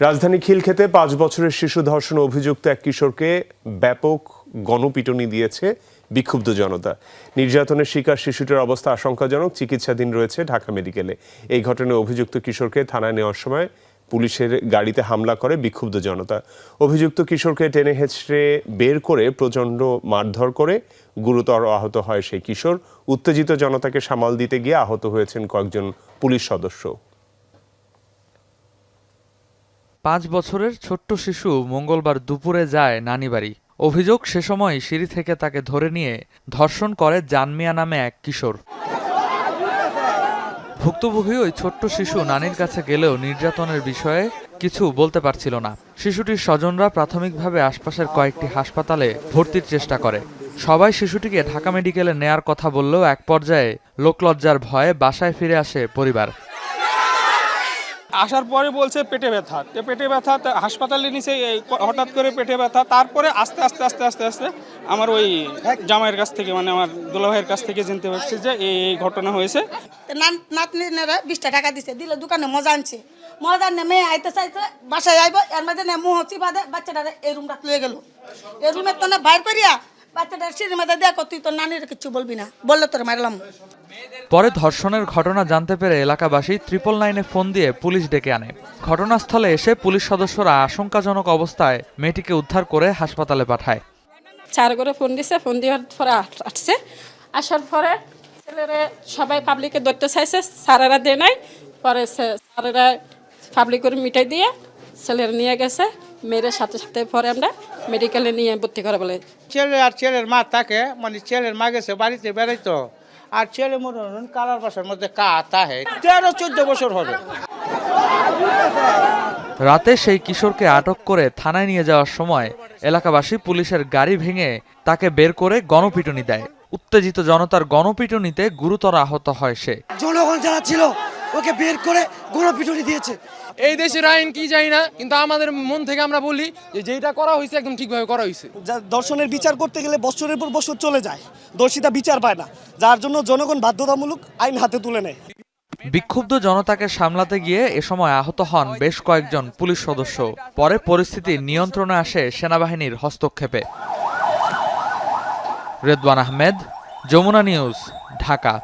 রাজধানী খিলক্ষেতে 5 বছরের শিশু ধর্ষণ অভিযুক্ত এক কিশোরকে ব্যাপক গণপিটুনি দিয়েছে বিক্ষুব্ধ জনতা। নির্যাতনের শিকার শিশুটির অবস্থা আশঙ্কাজনক, চিকিৎসাধীন রয়েছে ঢাকা মেডিকেলে। এই ঘটনায় অভিযুক্ত কিশোরকে থানায় নেওয়ার সময় পুলিশের গাড়িতে হামলা করে বিক্ষুব্ধ জনতা। অভিযুক্ত কিশোরকে টেনে হেঁচড়ে বের করে প্রচণ্ড মারধর করে গুরুতর আহত হয় সেই কিশোর। উত্তেজিত জনতাকে সামাল দিতে গিয়ে আহত হয়েছেন কয়েকজন পুলিশ সদস্য। 5 বছরের ছোট্ট শিশু মঙ্গলবার দুপুরে যায় নানি বাড়ি। অভিযোগ, সে সময় সিঁড়ি থেকে তাকে ধরে নিয়ে ধর্ষণ করে জানমিয়া নামে এক কিশোর। ভুক্তভোগী ওই ছোট্ট শিশু নানির কাছে গেলেও নির্যাতনের বিষয়ে কিছু বলতে পারছিল না। শিশুটির স্বজনরা প্রাথমিকভাবে আশপাশের কয়েকটি হাসপাতালে ভর্তির চেষ্টা করে। সবাই শিশুটিকে ঢাকা মেডিকেলে নেয়ার কথা বললেও এক পর্যায়ে লোকলজ্জার ভয়ে বাসায় ফিরে আসে পরিবার। আসার পরে বলছে পেটে ব্যথা, পেটে ব্যথা হাসপাতালে নিচে হঠাৎ করে পেটে ব্যথা। তারপরে আস্তে আস্তে আস্তে আস্তে আস্তে আমার ওই জামাইয়ের কাছ থেকে, মানে আমার দুলাভাইয়ের কাছ থেকে জানতে পারছি যে এই ঘটনা হয়েছে। নাতনিরা 20 টাকা দিছে, দিলে দোকানে মজা আনছে। মজা আনে মেয়ে আইতে চাইছে, বাসায় আইব, এর মধ্যে মুহ চিবাদে বাচ্চাটারে এই রুমটা লয়ে গেল। এই রুমের তো বাইর করিয়া বাচ্চাটার সিঁড়ির মধ্যে দেখো, তুই তোর নানির কিছু বলবি না, বললে তোর মারলাম। পরে ধর্ষণের ঘটনা জানতে পেরে এলাকাবাসী 999-এ ফোন দিয়ে পুলিশ ডেকে আনে। ঘটনাস্থলে এসে পুলিশ সদস্যরা আশঙ্কাজনক অবস্থায় মেয়েটিকে উদ্ধার করে হাসপাতালে পাঠায়। 4 করে ফোন দিছে, ফোন দেওয়ার পরে আসছে। আসার পরে ছেলেরা সবাই পাবলিকে ধরতে চাইছে, স্যারেরা দেয় নাই। পরে স্যারেরা পাবলিক করে মিটাই দিয়ে ছেলেরা নিয়ে গেছে। মেয়ের সাথে সাথে পরে আমরা মেডিকেলে নিয়ে ভর্তি করে বলে। ছেলে আর ছেলের মা থাকে, মানে ছেলের মা গেছে বাড়িতে বেড়াইতো, আর ছেলে মনে হন কালার বাসার মধ্যে তাহে 13-14 বছর হবে। রাতে সেই কিশোরকে আটক করে থানায় নিয়ে যাওয়ার সময় এলাকাবাসী পুলিশের গাড়ি ভেঙে তাকে বের করে গণপিটুনি দেয়। উত্তেজিত জনতার গণপিটুনিতে গুরুতর আহত হয় সে। জনগণ যারা ছিল ওকে বের করে গণপিটুনি দিয়েছে। এই দেশের আইন কি জানি না, কিন্তু আমাদের মন থেকে আমরা বলি যে যেটা করা হয়েছে একদম ঠিকভাবে করা হয়েছে। ধর্ষণের বিচার করতে গেলে বছরের পর বছর চলে যায়, দোষীটা বিচার পায় না, যার জন্য জনগণ বাধ্যতামূলক আইন হাতে তুলে নেয়। বিক্ষুব্ধ জনতাকে সামলাতে গিয়ে এ সময় আহত হন বেশ কয়েকজন পুলিশ সদস্য। পরে পরিস্থিতি নিয়ন্ত্রণে আসে সেনাবাহিনীর হস্তক্ষেপে। রেদওয়ান আহমেদ, যমুনা নিউজ, ঢাকা।